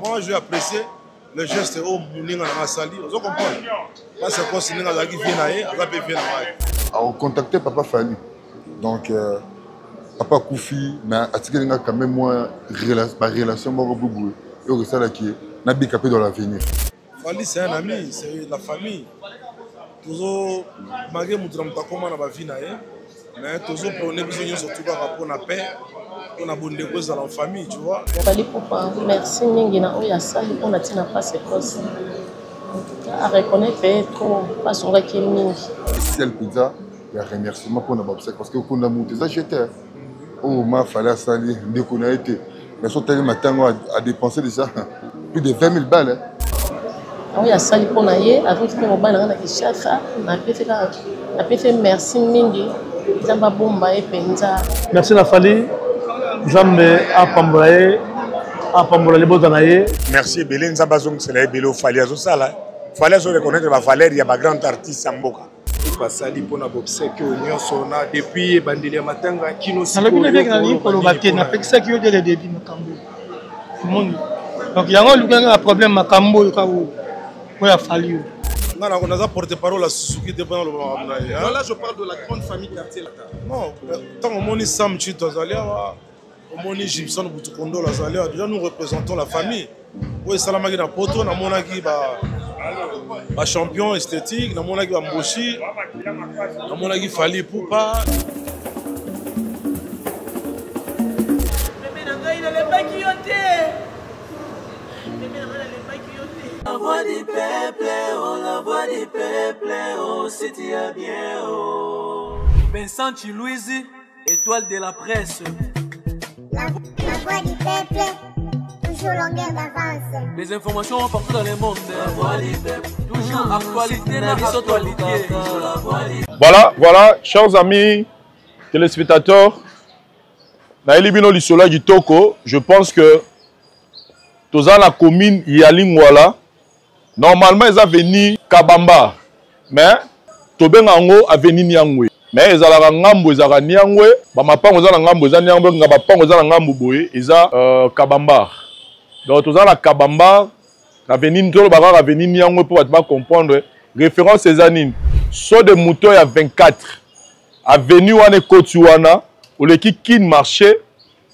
moi j'ai apprécié le geste au Mouninga na Sali. Vous comprenez? Parce que c'est Ninga qui vient là, on va bien là. On contactait Papa Fali. Donc Papa Koufi, mais à ce qu'il y a quand même moins ma relation beaucoup et ça là qui n'a pas capé dans l'avenir. Fali c'est un ami, c'est la famille. Toujours malgré mon drame comment on va vivre mais toujours prôner besoin surtout par rapport à la paix. On a bonne cause dans la famille, tu vois. Fali papa, merci mingi na oya sali on a tina pas ces causes. À reconnaître trop pas son là qui est mingi. Ciel pizza, il y a remerciement pour notre obsèque parce que qu'on a monté ça j'étais. Oh ma fallait sali dès qu'on a été. Mais son tel matin a dépensé déjà plus de 20 000 balles. Oya sali pour naie avec ce qu'on va na Kinshasa, na fait merci mingi. Zamba bomba et penza. Merci la Fali. Jambe à Pambola les Botanaye. Merci Bélin Zabazong, c'est la Bélo Fali. Fallait se reconnaître la Valère, il y a un grand artiste en Boka. Pasali pour na obsèque union sona depuis Bandelia Matanga kino siko. Na le bien que pour le baquet na pexa qui dès le début Makambo. Donc il y a un problème Makambo ka où ya Fali. Non, on a porte-parole à Suzuki dépend le là je parle de la grande famille quartier là. Non, tant on moni Sam Chito Zalia, on moni Gibson Butukondo la Zalia, déjà nous représentons la famille. Oui, Salamagi na poto na monaki ba champion esthétique, na monaki ba Mboshi, na monaki Fali Poupa. La voix du peuple, oh, si tu as bien, oh. Vincent Chilouise, étoile de la presse. La voix du peuple, toujours longueur d'avance. Les informations partout dans le monde. La voix du peuple, toujours actualité dans l'actualité. Voilà, chers amis téléspectateurs, Naëlibino Lissola du Toko, je pense que tous dans la commune Yalingwala, normalement ils ont venu Kabamba, mais Tobengango a venu Nyangwe. Mais ils ont ngambo ils ont Nyangwe, bamapango ils ont ngambo ils ont Nyangwe, ngabapango ils ont ngambo boye, ils ont Kabamba. Donc tous dans la Kabamba, a venu Ntolo Baga a venu Nyangwe pour comprendre référence ces années. Saut de moutons il y a 24. Avenue Wane Kotuana, où l'équipe qui marchait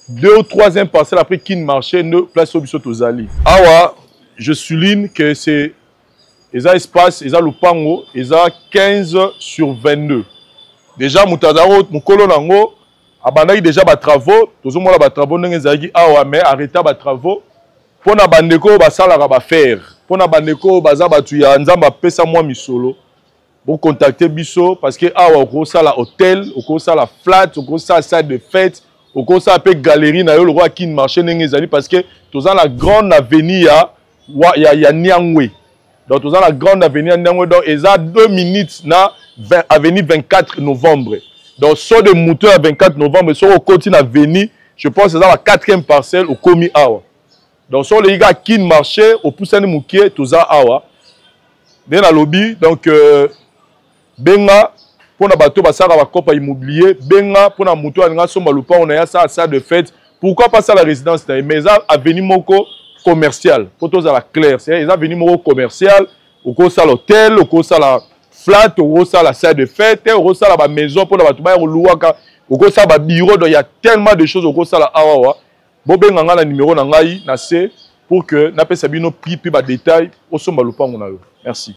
2 ou 3e parcelle après qui marchait, ne place au Bissot aux Ali. Awa, je souligne que c'est les espace, les lupango, les 15 sur 22. Déjà, Moutazaro, Moukolo Nango, abandonné déjà des travaux, tous les travaux n'engagent awa mais arrêté des travaux. Pour na bandeko basala ba faire. Pour na bandeko baza batu ya nzamba pesa moi misolo. Pour contacter Bisso parce que awa au ça la hôtel, au ça la flat, au ça salle de fête. Au cours ça appelle galerie na yo le roi qui marché n'engezali parce que tous dans la grande avenue ya Nyangwe. Donc tous dans la grande avenue Nyangwe donc ils a 2 minutes na avenue 24 novembre. Donc sur de moteur à 24 novembre sur au continent avenue, je pense c'est dans la 4e parcelle au Komi Awa. Donc sur les gars qui marché au Poussane Moukié tous à Awa. Dans la lobby donc benga pour na bateau basara ba copa immobilier benga pour na moto alinga somba lupa on a ça de fête pourquoi pas ça la résidence mais ça avenue moko commercial pour tous à la claire c'est ça avenue moko commercial au ko ça l'hôtel au ko ça la flat au ko ça la salle de fête au ko ça la maison pour na bato ba louaka au ko ça ba bureau donc il y a tellement de choses au ko ça la awa bo benga nga na numéro na ngai na C pour que na pesa bino prix puis ba détail au somba lupa on a merci.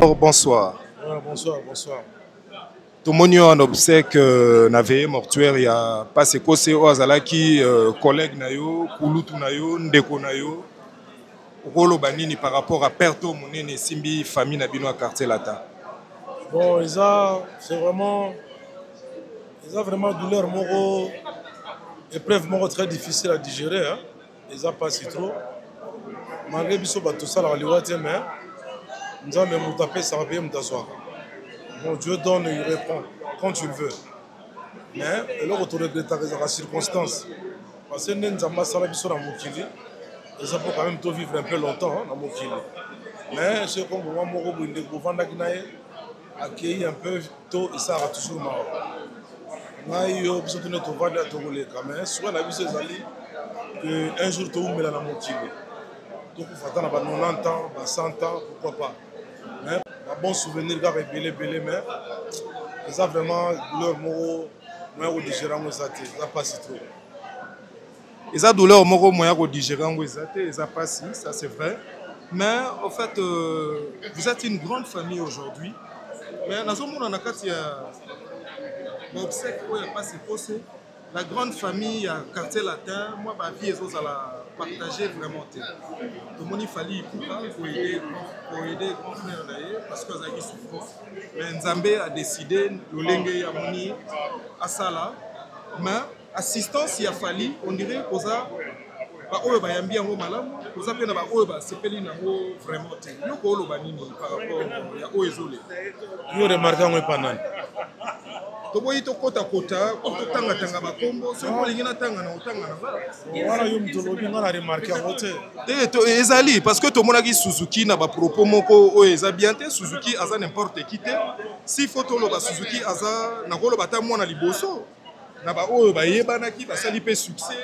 Bonsoir. Bonsoir, bonsoir. Tout le monde en obsèque n'avait mortuaire, il y a pas ce que c'est au Azalaki, collègue nayo, Kulutu nayo, Ndeko nayo, Rolo Banini par rapport à Perto Monene Simbi, famille Nabino à quartier Lata. Bon, c'est vraiment. Ils ont vraiment douleur, moro, épreuve moro très difficile à digérer. Hein. Ils ont pas si trop. Malgré tout ça, la liwate, mais nous avons même tapé, ça va bien m'asseoir. Bon, Dieu donne, il répond quand tu le veux. Mais là, on regrette la circonstance. Parce que nous avons ça là, sur la Mokili. Et ça peut quand même tout vivre un peu longtemps dans Mokili. Mais c'est comme moi, moro, pour vendre accueillir un peu tôt, et ça va toujours marrer. Ngai yo biso tune to vanda to koleka mais soit na biso ezali que un jour to umela na mokili to ko fata na ba 90 ans ba 100 ans pourquoi pas mais un bon souvenir ga belé mais ça vraiment leur mot moyen de digérer ngo ça te ça passe trop Eza douleur moko moyen de digérer ngo ça te ça passe ça c'est vrai mais en fait vous êtes une grande famille aujourd'hui mais nazo mona na kati ya obsèque où il n'y a pas posé. La grande famille, quartier latin, moi, ma vie, ils ont partagé vraiment. Tout le monde, il fallait pour aider grand frère parce qu'ils avaient souffrance. Mais Nzambé a décidé, le Lengue Yamoni, à Sala. Mais assistance, il a fallu, on dirait, pour ça, il y a bien malam, pour ça, il y a c'est vraiment. Il y a par rapport à isolé. Il y a remarqué un panel. Toboyi to kota kota tanga tanga bakombo so molingi na tanga na otanga na wana yo mutolobi ngana remarquer ngote to ezali parce que to monaki Suzuki na ba propos moko o eza bien te Suzuki aza n'importe qui te si photo lo ba Suzuki aza na kolo bata mwana liboso na ba oyo ba yebanaki ba sali pe succès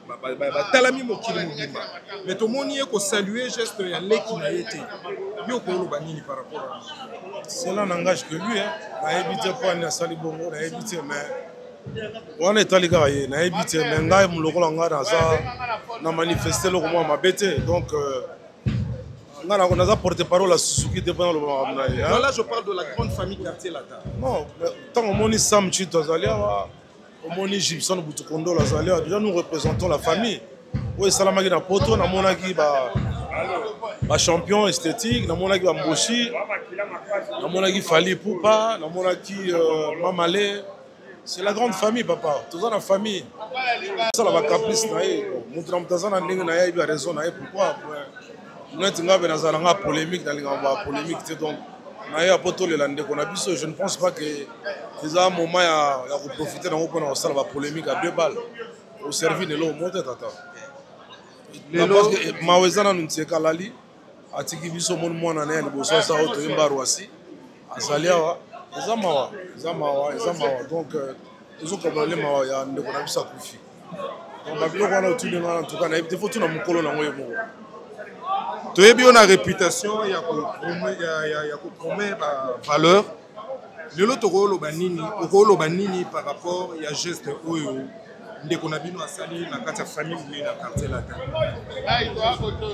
ba talami mokili mobimba mais to moni ko saluer geste ya leki na yete yo ko lo banini par rapport à cela n'engage que lui hein na éviter pas na sali bongo na éviter mais on est allé gayer na éviter mais ngai muloko nga na za na manifester lo ko ma bête donc ngana on a porté parole à Suzuki pendant le moment là je parle de la grande famille quartier Lata non tant on moni Sam Chito Zalia on moni Gibson Butukondo la Zalia déjà nous représentons la famille oui salamaki na poto na monaki ba champion esthétique na monaki ba Mboshi na monaki Fali Poupa na monaki Mamale c'est la grande famille papa tous dans la famille ça la ba caprice na ye mutra mtazana ndenge na ye il a raison na ye pourquoi nous tinga be nazala nga polémique dans les polémique c'est donc na ye poto le lande qu'on a biso je ne pense pas que les a un moment ya profiter dans on ça la polémique à 2 balles au service de l'eau monte tata parce que mawezana ntseka lali atiki biso mon mwana na liboso sa auto imbarwasi azaliawa ezamawa donc ils ont problème mawa ya ndeko na bisa kufi donc babilo kwana otuli ngana en tout cas na il faut tout na mukolo na ngoye moko toyebi on a réputation ya ko promet ba valeur lelo tokolo banini par rapport ya geste oyo ndeko na bino asali na kati ya famille na quartier Lata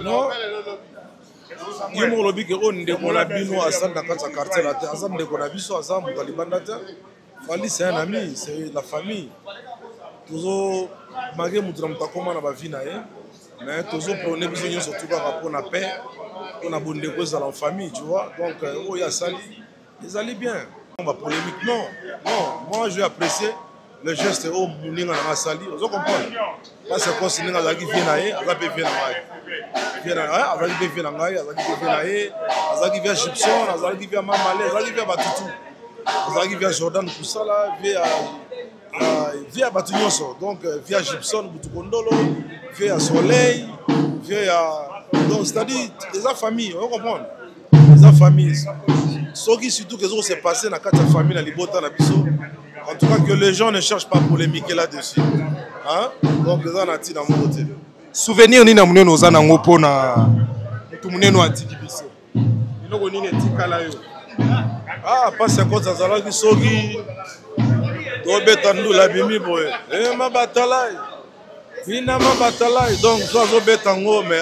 non ye mo lobi ke on ndeko na bino asali na kati ya quartier Lata azam ndeko na biso azam mutalibanda te Fali c'est un ami c'est la famille tozo magé mutra mutakoma na ba vie na ye mais tozo prôner biso nyonso tout par rapport na paix on a bonne ndeko za la famille tu vois donc o ya sali ils allaient bien on va polémique non moi je vais apprécier le geste au Mouninga na Sali, vous comprenez? Parce que quand c'est Ninga qui vient à Aza peut venir à Aza qui vient à Aza qui vient à Aza qui vient à Gibson, Aza qui vient à Mamale, Aza qui vient à Batutu, Aza qui vient à Jordan Koussala, via Batunyoso, donc via Gibson, Butukondolo, via Soleil, via. Donc c'est-à-dire, les familles, vous comprenez? Les familles. Ce qui surtout que ça s'est passé dans la famille, dans les Bota, dans Bisso. En tout cas, que les gens ne cherchent pas à polémiquer là-dessus. Hein? Donc, les gens ont dans mon côté. Souvenir ni na muneno za na ngopo na mutu muneno atiki biso. Iloko nini etikala yo. Ah, pas 50 zazala ki soki. Robeta ndula bimi boye. Ma batalai. Ina ma batalai. Donc, ça zo betango mais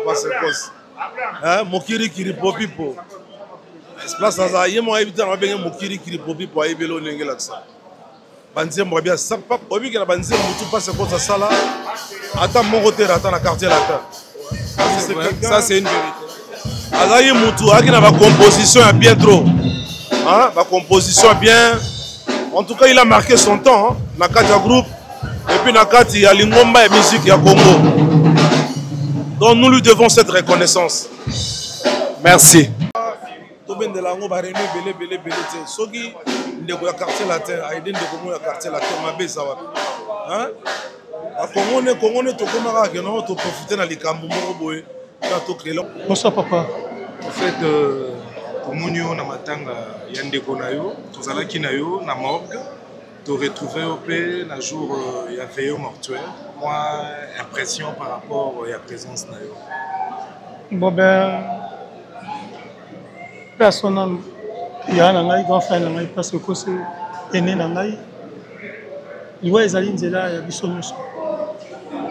pas 50. Hein? Mokiri kiri popipo. Place à y moi éviter on bien mon kiri popi pour aider le ndenge là ça. Banzembo bien ça pas obi que la banzembo tout passe comme ça là. Attends mon côté attends la quartier là. Ça c'est une vérité. Azayi mutu akina ba composition ya bien trop. Hein, ba composition bien. En tout cas, il a marqué son temps, hein, Nakati groupe et puis Nakati ya lingomba et musique ya Congo. Donc nous lui devons cette reconnaissance. Merci. Toben de lango ba rené belé soki ndeko ya quartier latin aide ndeko mo ya quartier latin mabeza wapi. Hein? A Congo ne to komaka ke no to profiter na likambo moko boye na to créer. Bonsoir papa. En fait Komunio na matanga ya ndeko na yo, tozalaki na yo na morgue, to retrouver au paix na jour ya veillée mortuaire. Moi impression par rapport à la présence na yo. Bon ben personne ya na ngai grand frère na ngai parce que c'est aîné na ngai. Liwa ezali nzela ya biso nyonso.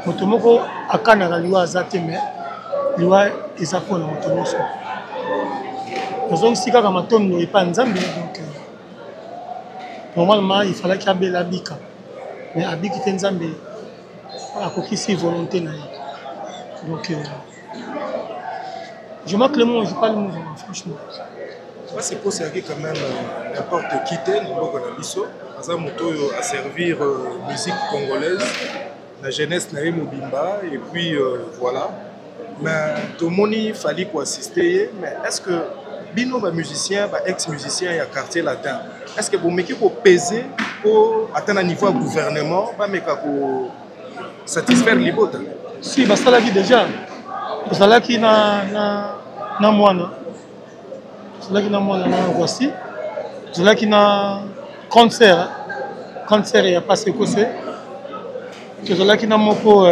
Moto moko akanaka liwa azate mais liwa eza pona moto nyonso. Nous avons matondo et pas nzambe donc normalement il fallait qu'il y ait l'abika mais abiki te nzambe akokisi volonté na donc je manque le mot je parle le mot franchement c'est pour ça que quand même n'importe qui t'est n'importe na biso aza moto à servir musique congolaise la jeunesse na mobimba et puis voilà mais tout le monde il fallait pour assister mais est-ce que bino ba musicien ba ex-musicien ya quartier latin est-ce que vous mettez pour peser pour atteindre un niveau de gouvernement ba meka ko satisfaire libota si ba sala ki déjà sala ki na mwana sala ki na mwana na voici sala ki na concert ya passé kose sala ki na moko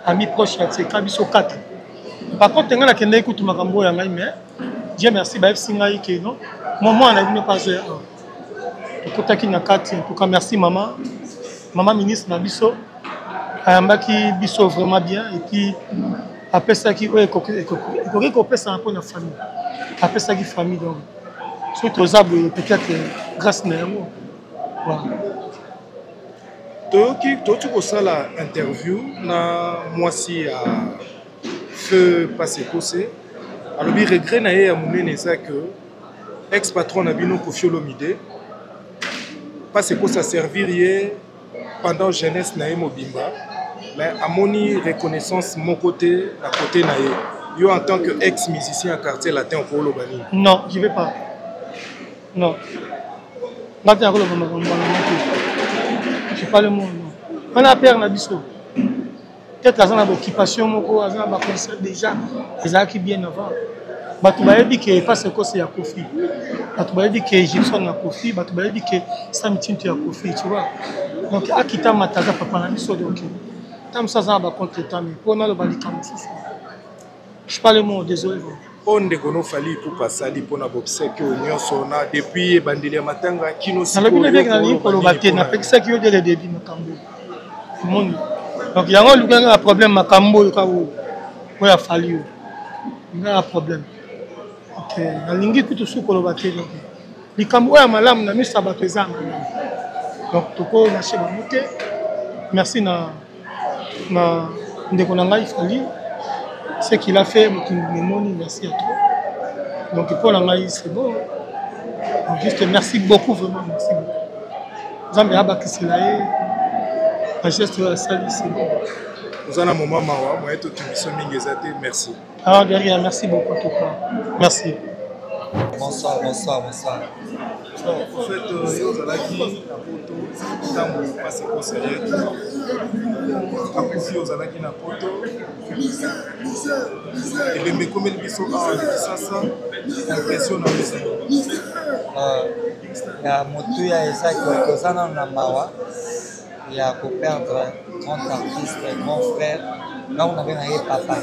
ami proche ya kabiso 4 par contre ngana kende ekutu makambo ya ngai mais Dieu merci, non. Maman, on a vu pas jouer. En tout cas, merci maman. Maman ministre Nabiso. Ayambaki biso vraiment bien. Et puis, après ça, qui est ça un peu la famille. Après ça, qui famille. Donc, surtout aux arbres, peut-être grâce à nous. Voilà. Tu as ça la interview, moi aussi, à feu passé posé. Alors, le regret c'est que ex-patron Nabino Kofi Olomide, parce que ça servirait pendant jeunesse na Mobimba, mais à mon reconnaissance mon côté, à côté na yo en tant que ex-musicien à quartier latin au Lobani. Non, je vais pas. Non. Je pas le mot. On a peur Nabiso. Peut-être qu'ils ont une occupation, ils ont un concert déjà, ils ont bien avant. Ils ont dit que pas ce que c'est à Kofi. Ils ont dit que Gibson a Kofi, ils ont dit que Sam Tintu a Kofi, tu vois. Donc, à quitter Mataga, papa n'a pas de tant ça, ça va contre le temps, mais pour nous, le bali comme ça. Je parle le mot, désolé. On ne connaît pas pour passer pour nous observer que nous sommes depuis Bandelia Matanga qui nous sommes. On a bien gagné pour le bâtir, on a fait ça qui est le début de Kambo. Donc, il y a un problème à Kambo, il a fallu. Il y a un problème. Ok, la lingue est tout sous le bâtir. Les Kambo, il y a malam, il y a mis ça baptisé. Donc, tout le monde a acheté la montée. Merci na Ndekonanga Ifali. Ce qu'il a fait, merci à toi. Donc, pour l'anglais, c'est bon. Donc, juste merci beaucoup, vraiment, merci beaucoup. Vous avez abattu cela, un geste de la salle, c'est bon. Vous avez un moment, moi, et tout merci. Alors, derrière, merci beaucoup, en tout cas. Merci. Bonsoir. En fait, Yozalaki, Napoto, Tambo, passe au sérieux. Akufi, Yozalaki, Napoto. Et bien, mais comme il biso ça, impression dans les amis. Ya Motuya Esa Kozana Namawa, il y a pour perdre 30 artistes, mon frère. Là, on avait un papa.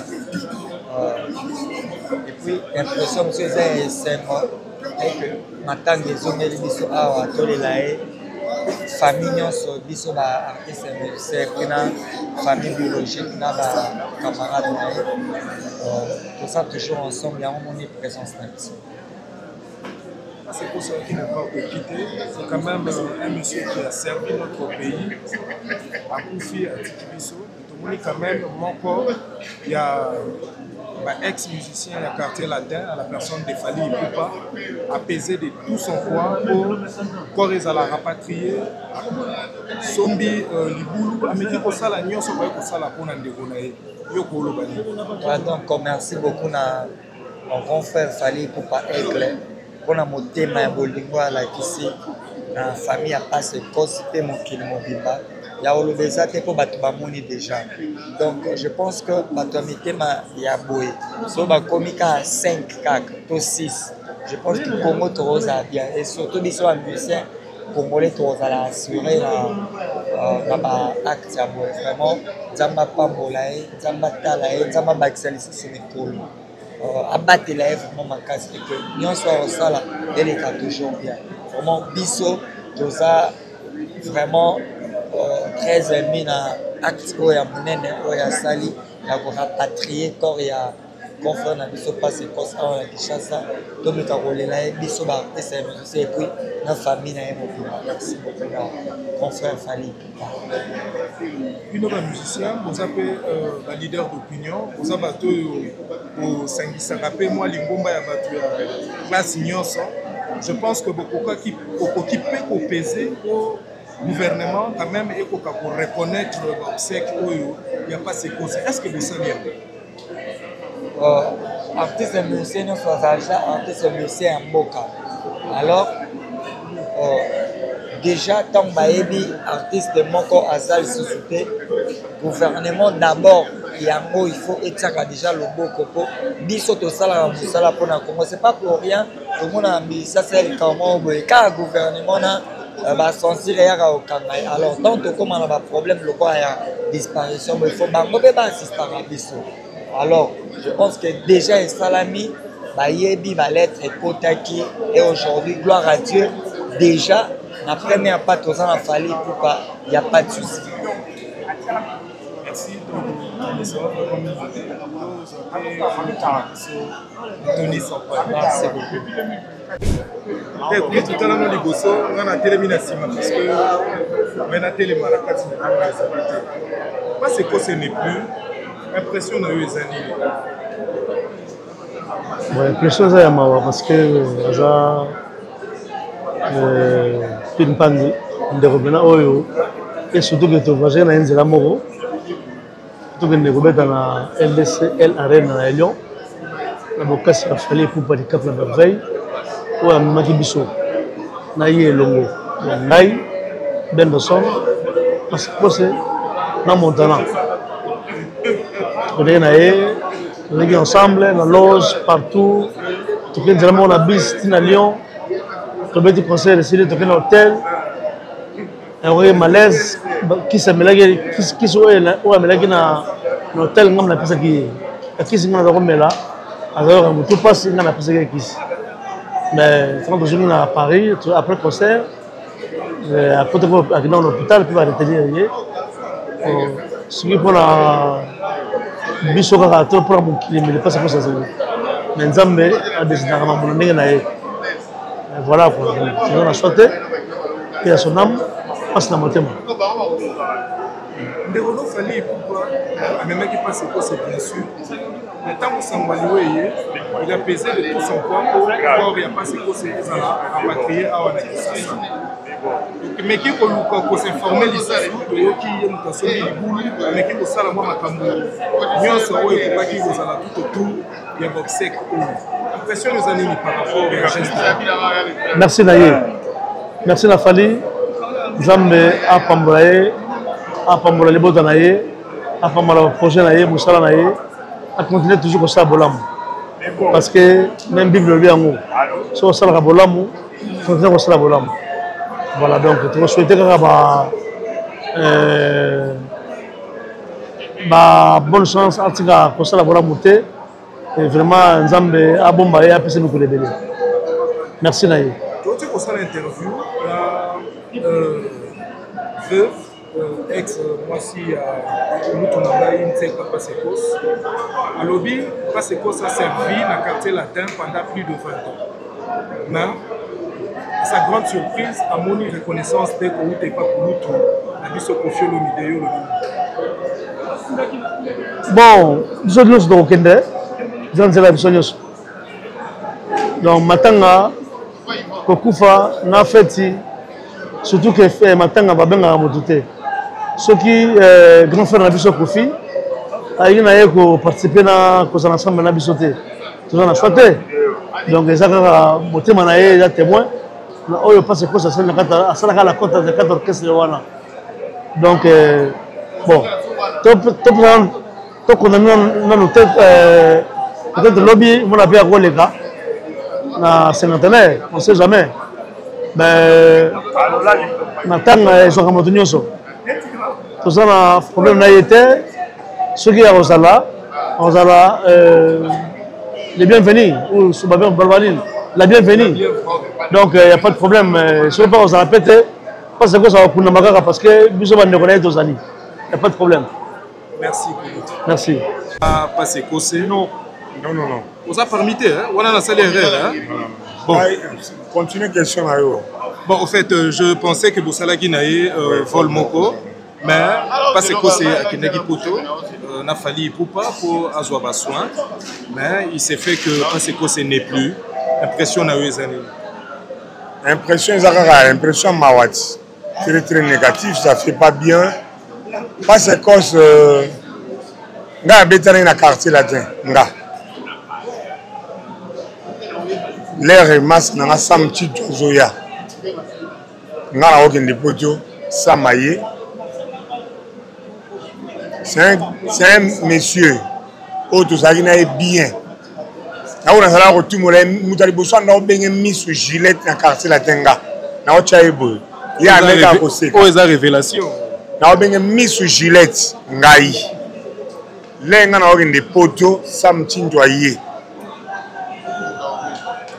Et puis, l'impression que c'est mort. Et que maintenant, les hommes et biso awa tolelae famille nyonso biso ba artiste musicien pena famille biologique na ba camarade na tout ça toujours ensemble il y a une présence na biso c'est pour ça qu'il n'a pas quitter. C'est quand même un monsieur qui a servi notre pays à Koufi, à Tikibiso. Tout le monde quand même, mon corps, il y a ex-musicien à quartier latin, à la personne de Fali Ipupa, apaiser de tout son poids pour corps à la rapatrier. Sombi Liboulou, Amélie Kosala, Nyon Sobaï Kosala pour Nandegounaï. Donc, merci beaucoup à mon grand frère Fali Ipupa Aigle pour mon thème à Bolingo à la Kissi, la famille a passé consulter mon Kilmobimba. Il y a des pour Batubamoni déjà. Donc je pense que Batuamitema y a boué. So Bakomika à 5, 4, 6. Je pense que Congo Torosa bien. Et surtout, ils sont musiciens congolais Torosa l'a assuré l'acte. Vraiment, Zamba Pambolae, Zamba Talae, Zamba Baxalisi Sénécole. Abattre la vraiment ma casse et que nous sommes au sala et les cas toujours bien. Vraiment, Bisso, Tosa, vraiment. Très aimé dans l'acte où il y a Mounene, où il y a Sali, il y a rapatrié, quand il y a confrère dans Bisso passé constant à Kinshasa, donc il y a roulé là, Bisso va arrêter ses et puis notre famille n'a pas. Merci beaucoup, confrère Fali. Une autre musicien, vous avez un leader d'opinion, vous avez au Sangisarapé, moi, Lingomba, il y a classe Nyonso. Je pense que beaucoup qui peut peser au gouvernement quand même et pour reconnaître qu'il n'y a pas ces causes. Est-ce que vous savez? Artiste musicien, nous sommes artiste musicien en Boka. Alors, déjà, tant que artiste de Moko Azal Soussouté, gouvernement d'abord, il faut être déjà le beau coco. Biso to sala musala pour na Congo. C'est pas pour rien. Tout le monde a mis ça, c'est comment car le gouvernement a censuré au Kangaï. Alors, tant que comme on a un problème, le quoi a disparition, il faut pas assister à Biso. Alors, je pense que déjà, il salami, Bayebi, va l'être Kotaki, et aujourd'hui, gloire à Dieu, déjà, la première part, aux ans, il n'y a pas de souci. Merci. Merci beaucoup. Tout à l'heure, on a télé parce que on a télé Maracati. Parce que ce n'est plus impression de les années. L'impression c'est mawa parce que ça pinpandi ndekobena oyo et surtout que tu vas na nzela moko tout que ndekobeta na LDCL Arena na Lyon na bokasi a fallu pour pas de cap la veille ou à Makibiso na yelongo ngai Benderson parce que c'est na Montana on est ensemble dans loge partout tout que nous avons bis à Lyon tout le conseil décidé de faire un hôtel et malaise qui se mélange qui soit ou mélange dans l'hôtel comme la personne qui se mélange comme là alors tout passe dans la personne qui mais quand on est à Paris après le concert après dans l'hôpital puis va retenir ce qui pour la biso kaka to pour mon kilimi le passe pour ça mais nzambe a décidé à mon ndenge na ye voilà quoi on a chanté et à son âme passe la montée Ndeko Fali pourquoi même qui passe quoi c'est bien sûr le temps où Sambaliwe il a pesé de tout son poids pour il y a passé quoi c'est ça rapatrier à Wanakisasa mais qui peut s'informer l'issue de qui est nous sommes libulu mais qui peut ça la moi makambo nyonso oyo pas qui vous ala tout autour il y a boxek impression les années par rapport au geste merci Naye merci na Fali Zambe a pambola les bottes Naye a pambola projet Naye musala Naye a continuer toujours comme ça bolam parce que même Bible lui en haut so ça la bolam continuer comme ça bolam. Voilà, donc je souhaite que bonne chance à Tika pour ça la monter et vraiment Nzambe a bomba et a passé beaucoup de bébés. Merci Naïe. Tu as fait l'interview, veuve, ex, moi aussi, nous tournons une telle Papa Sekos. À l'objet, Papa Sekos a servi dans le quartier latin pendant plus de 20 ans. Mais sa grande surprise, à mon reconnaissance dès qu'on n'était pas pour nous, la vie se confie au milieu. Bon, nous sommes tous au Kende, nous sommes tous. Donc, Matanga, Kokufa, na feti, surtout que Matanga va bien à Mototé. Ceux qui, grand frère Nabiso Kofi, ils ont participé à l'ensemble de Nabisoté. Tout ça, on a chanté. Donc, les gens qui ont été témoins, ils ont passé quoi ça, c'est la côte de 4 orchestres. Donc, bon, tant qu'on a mis dans nos têtes, peut-être le lobby, on a bien les gars, dans 50 ans, on ne sait jamais. Mais, maintenant, ils sont comme tout ça. Tout ça, le problème n'a été, ceux qui sont là, les bienvenus, ou sous Balvanine, la bienvenue. Donc, il n'y a pas de problème. Si on ne peut pas se répéter, parce que ça va pour nous parce que nous sommes en connaître aux années. Il n'y a pas de problème. Merci. Merci. Pas c'est causé. Non. Vous avez permis, hein? On a la salle erreur, hein? Bon. Continue question à eux. Bon, au fait, je pensais que Boussala Guinaï vole Moko, mais pas c'est causé à Kinegi Poto. N'a fallu pour avoir soin, mais il s'est fait que pas c'est causé n'est plus. Impression à eux les années. Impression Zakara, impression Mawati. Très très négatif, ça fait pas bien. Pas c'est cause nga habite dans le quartier latin nga. L'air masse na sam tito zoya. Nga na okende poto samaye. C'est un monsieur auto sakina est bien. Na ona sala ko tumole mutali boso na obenge miss gilet na quartier latin nga. Na ocha ebo. Ya meka ko seka. Oh, eza révélation. Na obenge miss gilet ngai. Lenga na okende poto sam tinto aye.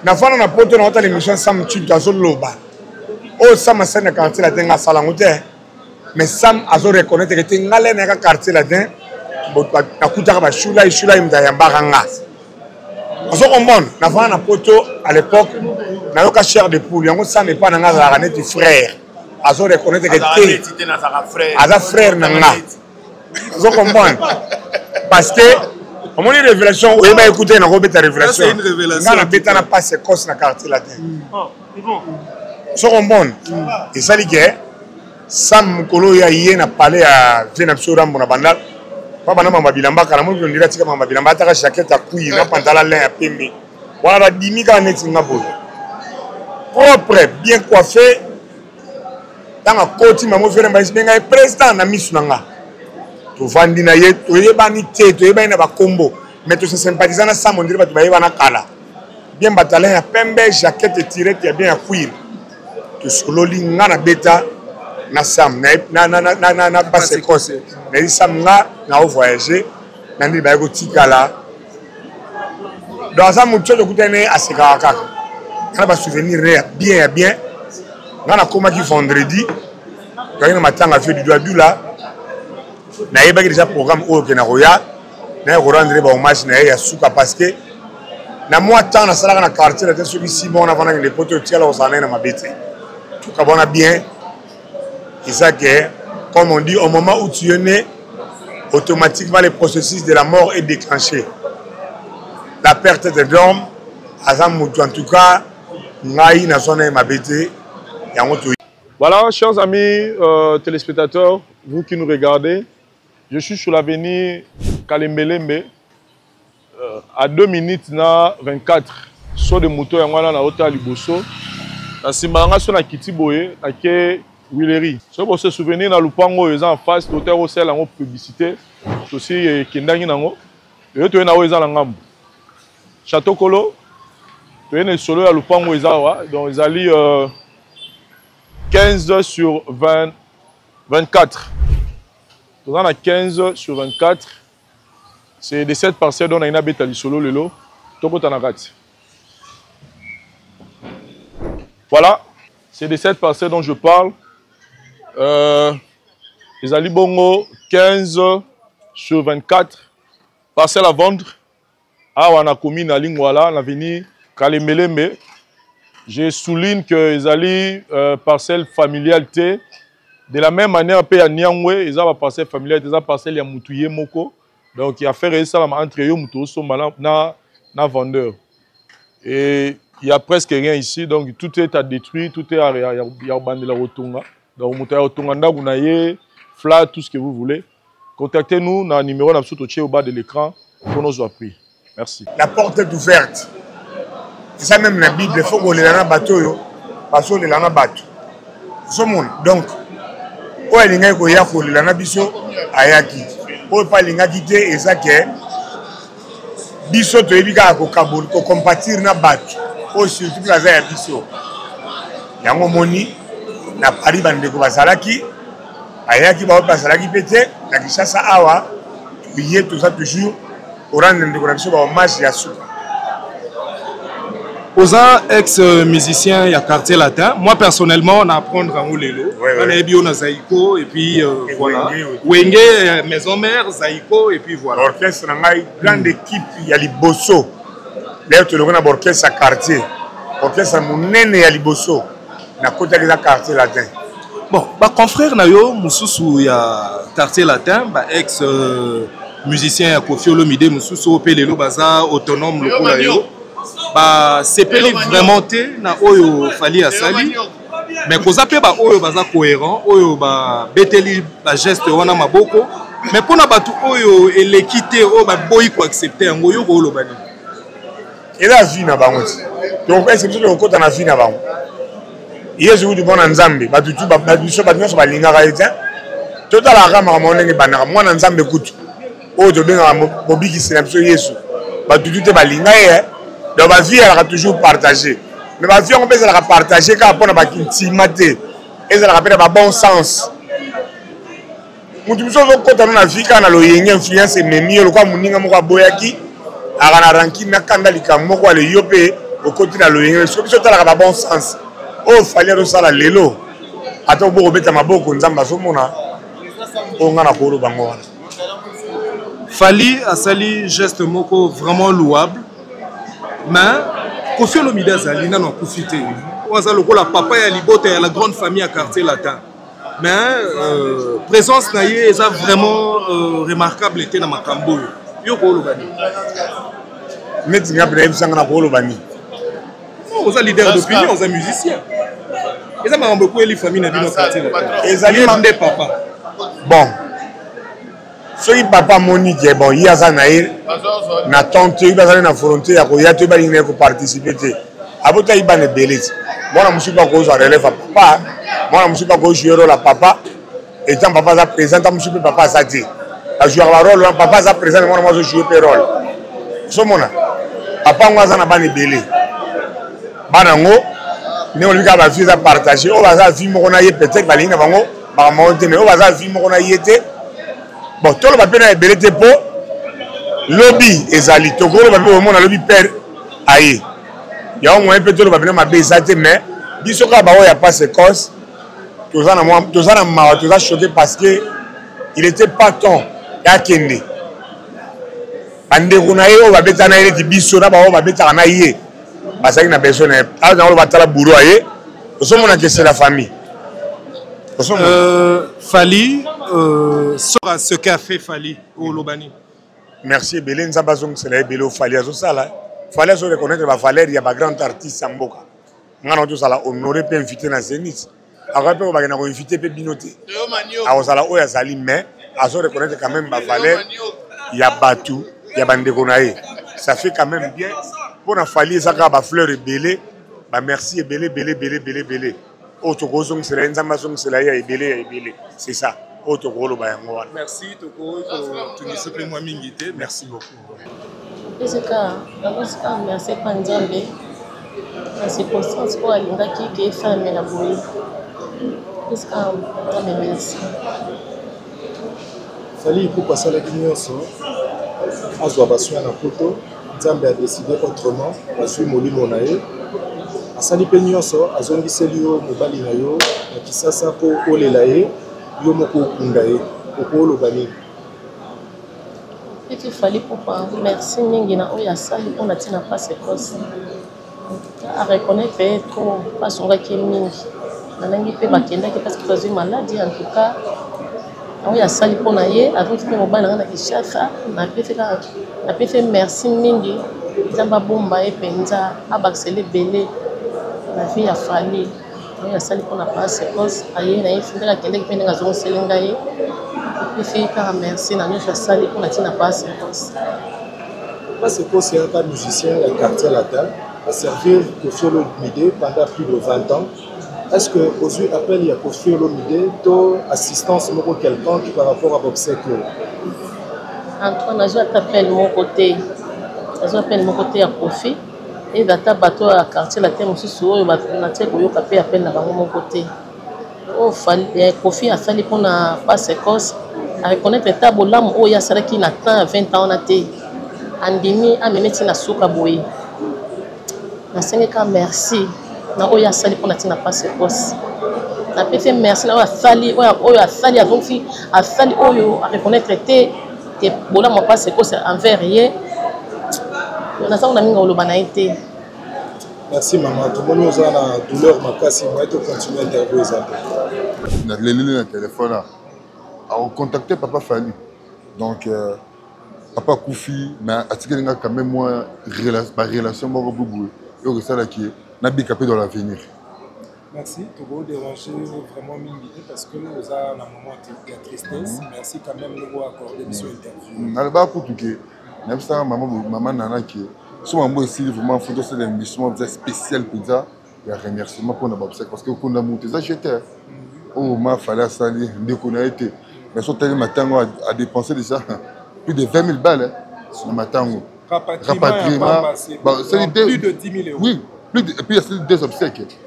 Na fana na poto na otali mission sam tinto azoloba. O sam sana quartier latin nga sala ngote. Mais Sam a reconnaître que tu as un quartier latin, tu as un chula imdayambaranga. On se comprend, na fana na poto à l'époque, na yoka chair de poule, yango ça n'est pas na nga tes frères. A reconnaître que tu as frère na nga. On se comprend. Parce que au moment de révélation, oui bah écoutez na robeta révélation. C'est une révélation. Na beta na pas se cause na quartier latin. On se comprend. Et ça dit que Sam Kolo ya yé na palais à Venapso Rambo na bandal. Papa na mama bilamba kana mo ndira tika mama bilamba ta jaquette à couille na pantalon lin à pembe. Voilà dimika neti ngabo. Propre, bien coiffé. Dans la côte maman fait na benga président na misu nanga. To vandi na ye to yebani te to yebani na ba combo. Mais to se sympathisant na Sam ndira ba to ba na kala. Bien pantalon à pembe, jaquette tirée qui est bien à couille. To sololi ngana beta na Sam na passé cause mais Sam na voyager na ndi ba ko tikala dans un mucho de kutene aseka kaka na ba souvenir bien na koma ki vendredi quand na matanga fait du doigt là na yeba ki déjà programme au ke na roya na rendre ba hommage na ya suka parce que na moi temps na sala na quartier là celui si bon avant les poteaux tiala osana na mabete tout ka bona bien. Et ça que, comme on dit, au moment où tu es né, automatiquement le processus de la mort est déclenché. La perte de l'homme, en tout cas, voilà, chers amis téléspectateurs, vous qui nous regardez, je suis sur l'avenue Kalembelembe, à 2 minutes na 24. Sur de moto yangwana na hôtel Liboso, na simanga so na Kitiboye, ake Willery. Si vous vous souvenez, dans le pango, ils sont en face, l'hôtel au sel en publicité. C'est aussi Kindangi Nango. Et eux, ils sont en Ngambo. Château Kolo, ils sont solo à Lupango, ils sont donc ils allient 15 sur 24. Ils sont à 15 sur 24. C'est de cette parcelle dont on a une habitante solo le lot. Toko Tanakat. Voilà, c'est de cette parcelle dont je parle. Les Ali Bongo 15 sur 24 parcelles à vendre à Wana commune à Lingwala, l'avenue Kalembelembe. je souligne que les parcelle familialité de la même manière peu à Niangwe ils ont parcelle familiale ils ont parcelle ya Mutuye Moko donc il y a fait ça entre eux Mutuye na vendeur et il y a presque rien ici donc tout est à détruire tout est à bandela rotonga donc Mutuye rotonga ndagunaye flat tout ce que vous voulez contactez-nous dans le numéro au bas de l'écran pour nos appui merci la porte est ouverte. C'est ça même la Bible, il faut qu'on ait un bateau, parce qu'on est un bateau. Donc, on est un bateau, on est un bateau, ayaki. On n'est pas un bateau, et ça qui est, biso to ebika ko kabul ko compatir na bateau. On surtout la zaya biso. Yango moni na Paris bande ko basalaki, ayaki ba basalaki pété, na Kinshasa awa, billet tout ça toujours, au rang de décoration ba hommage ya souka. Aux ex-musiciens, il y a Quartier Latin. Moi, personnellement, on a apprendre à Oulelo. On a Ebio na Zaïko, et puis voilà. Wenge, Maison Mère, Zaïko, et puis voilà. L'orchestre, on a une grande équipe, il y a Liboso. D'ailleurs, tu as l'orchestre à Quartier. L'orchestre, il y a Liboso. On a côté de Quartier Latin. Bon, confrère, il y a Quartier Latin, ex-musicien Kofi Olomide, Moussoussou, Pelelo, Baza, autonome, le c'est vraiment na oyo fali asali mais koza pe ba oyo baza cohérent oyo ba beteli ba geste wana maboko mais pona batu oyo elekité oyo ba boyi ko accepter ngo yo ko lobani et la vie na bango donc est-ce que tu kota na vie na bango yesu du bon nzambe batu tu ba biso ba nyonso ba linga ka eta total la rama mo ndenge banaka mwana nzambe kutu oyo to benga mobiki sina biso yesu batu tu te ba linga ye. Donc ma vie elle a toujours partagé. Mais ma vie on peut la partager quand on a pas intimité et ça la rappelle pas bon sens. Mutu biso ko kota na vie quand na lo yenye influence memi lo kwa muninga mo kwa boyaki akana ranki na kanda likambo kwa le yope au côté na lo yenye so biso tala pas bon sens. Oh fallait ro sala lelo. Ata bo beta maboko nzamba so mona. O ngana ko lo bango wana. Fali asali geste moko vraiment louable. Mais Kofi Olomide azali na profité. Oza lokola papa ya libota ya la grande famille à Quartier Latin. Mais présence na ye eza vraiment remarquable était na makambo. Yo ko lobani. Meti ngapela ebisanga na ko lobani. Oza leader d'opinion, oza musicien. Eza makambo ko eli famille na bino Quartier Latin. Ezali mande papa. Bon. Soki papa Monique bon il y a ça na tante il bazali na volonté ya ko ya to ba linga ko participer te abota ibane belezi mwana musiba ko zo relève papa mwana musiba ko jouer rôle papa et tant papa za présent musiba papa ça dit a jouer la rôle papa za présent mwana mo jouer pe rôle so mona papa ngwa na bane belé bana ngo ne olika ba vie za partager o ba za vie mo na ye peut-être ba linga bango ba monter mais o ba za vie mo na yete. Bon, tout le monde a belé pour lobby ezali tokolo ba pe mona lobby père aye ya au moins peut tout le monde a bezate mais biso ka ba o ya pas ce cause tozana ma toza choqué parce que il était pas temps ya kende bande kuna ye o ba betana ile biso na ba o ba betana na ye basaki na besoin na a on va tala boulot aye osomona que c'est la famille. Fali sera ce qu'a fait Fali au Lobani. Merci Bélé Nzabazong c'est la Bélé Fali azo sala. Fali azo reconnaître ba Valer ya ba grand artiste Samboka. Ngana to sala honoré pe invité na Zenith. Après pe ba na ko invité pe binoté. A sala o ya sali mais azo reconnaître quand même ba Valer ya Batu ya bandeko na ye. Ça fait quand même bien pour na Fali ça ka ba fleur Bélé. Ba merci Bélé Bélé Bélé Bélé Bélé. Otogozong c'est la Nzambazong c'est la ya Bélé. C'est ça. Merci Toko, tu nous suppléments moi mingité. Merci beaucoup. Merci Panzambe. C'est pour ça que Alinga qui est femme la boue. Merci. Fallait pour passer la guignance. Azwa basua na poto. Nzambe a décidé autrement. Basui molimo na ye. Asali pe nyonso azongiseli yo mobali na yo na kisasa po olela ye. Yo moko kundaye okolo bani il fallait pour merci mingi na oya sali on a tina pas c'est cause à reconnaître trop basongaki mingi nanangi mpe bakendaki parce que tozwi maladie en tout cas oyo asali mpo na ye avoti mpe mobali nanga na Kinshasa nape fe merci mingi nzambe abomba ye mpenza abakisela ebele na vie ya fali oyo asali mpo na pasekose aye na ye ndenge akendaki mpe ndenge azongiseli ngai ye epefi kaka merci na nyonso asali mpo na ntina pasekose. Pasekose est un musicien du quartier latin, a servi Koffi Olomide pendant plus de 20 ans. Est-ce que aujourd'hui appel il y a Koffi Olomide to assistance moko quelconque par rapport à l'obsèque? Antoine, je t'appelle mon côté. Je appelle mon côté à Koffi. Et data bateau à quartier latin aussi sur eux, na tête ko yoka pe appel na bango mon côté. Oh fali Koffi a sali pour na Pasekose à reconnaître ta bolam o ya sala ki na temps 20 ans na té. Andimi amemeti na suka boye. Na sengeka merci. Na oya sali pour na tina Pasekose. Na pe fait merci na oya sali avant fi a sali oyo à reconnaître te que bolam mo Pasekose envers ye. Merci maman. Tout le monde a la douleur, ma casse, il va continuer à interviewer ça. Les lignes de téléphone là, a contacté papa Fali. Donc papa Koufi, mais à ce qu'il y a quand même moins relation beaucoup beaucoup. Et au ça là qui est n'habite capé dans l'avenir. Merci. Tu vas déranger vraiment mingi parce que nous avons un moment de tristesse. Merci quand même de nous accorder cette interview. N'allez pour tout que même ça maman nana qui so mambo ici vraiment photo c'est l'émission spécial pour ça il y a remerciement pour na babsek parce que qu'on a monté ça j'étais oh ma fallait ça dès qu'on a été mais sur tel matin a dépensé déjà plus de 20 000 balles sur le matin rapatriement c'est plus de 10 000 euros oui plus de, et puis il y a deux obsèques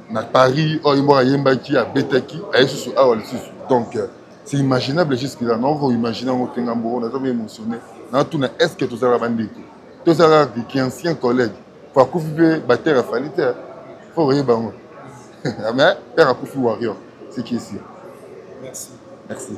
na Paris oh il m'a yembaki à Betaki à Yesu ah voilà donc c'est imaginable jusque-là. Non, vous imaginez, on a été émotionné. Est-ce que tout ça va bandit? Tout ça qui est ancien collègue. Il faut couper battre à Falite. Il faut rien bango. Mais faire à couper warrior. C'est qui ici. Merci. Merci.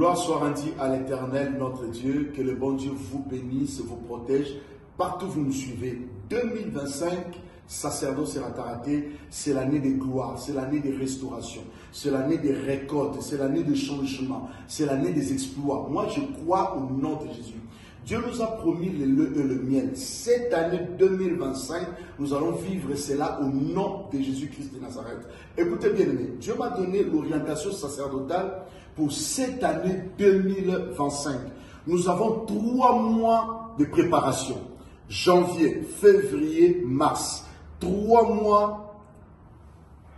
Gloire soit rendue à l'Éternel, notre Dieu, que le bon Dieu vous bénisse, vous protège, partout où vous nous suivez. 2025, sacerdoce Rataraté, c'est l'année de gloire, c'est l'année de restauration, c'est l'année des récoltes, c'est l'année de changement, c'est l'année des exploits. Moi, je crois au nom de Jésus. Dieu nous a promis le lait et le miel. Cette année 2025, nous allons vivre cela au nom de Jésus-Christ de Nazareth. Écoutez bien aimé, Dieu m'a donné l'orientation sacerdotale pour cette année 2025. Nous avons 3 mois de préparation. Janvier, février, mars. 3 mois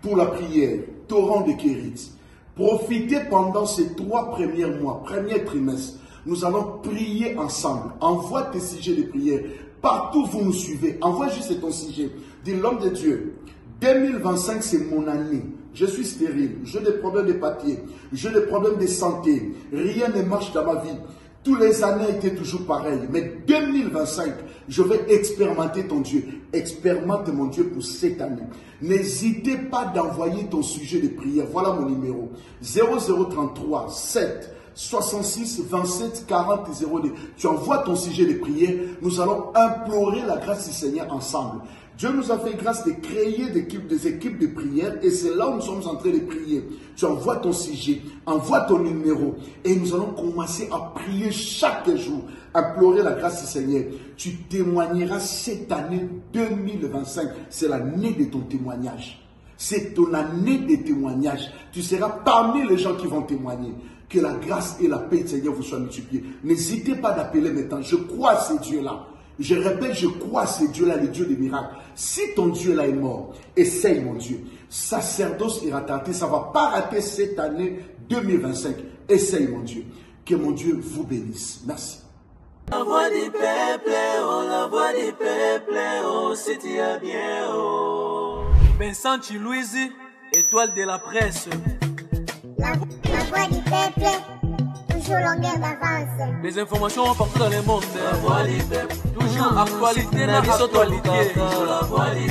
pour la prière, torrent de Kérit. Profitez pendant ces 3 premiers mois, premier trimestre. Nous allons prier ensemble. Envoie tes sujets de prière. Partout où vous nous suivez, envoie juste ton sujet. Dis l'homme de Dieu, 2025 c'est mon année. Je suis stérile, j'ai des problèmes de papier, j'ai des problèmes de santé. Rien ne marche dans ma vie. Tous les années étaient toujours pareilles. Mais 2025, je vais expérimenter ton Dieu. Expérimente mon Dieu pour cette année. N'hésitez pas d'envoyer ton sujet de prière. Voilà mon numéro. 0033 7 66 27 40 02. Tu envoies ton sujet de prière. Nous allons implorer la grâce du Seigneur ensemble. Dieu nous a fait grâce de créer des équipes de prière et c'est là où nous sommes en train de prier. Tu envoies ton sujet, envoie ton numéro et nous allons commencer à prier chaque jour, implorer la grâce du Seigneur. Tu témoigneras cette année 2025. C'est l'année de ton témoignage. C'est ton année de témoignage. Tu seras parmi les gens qui vont témoigner. Que la grâce et la paix du Seigneur vous soient multipliées. N'hésitez pas d'appeler maintenant. Je crois à ces dieux-là. Je répète, je crois à ces dieux-là, les dieux des miracles. Si ton Dieu-là est mort, essaye mon Dieu. Sacerdoce et raté, ça ne va pas rater cette année 2025. Essaye mon Dieu. Que mon Dieu vous bénisse. Merci. La voix du peuple, oh, la voix du peuple, oh, c'était bien, oh. Vincent Chilouise, étoile de la presse. La voix du peuple, toujours longueur d'avance. Les informations partout dans le monde. La voix du peuple, toujours actualité, la actualité. La voix du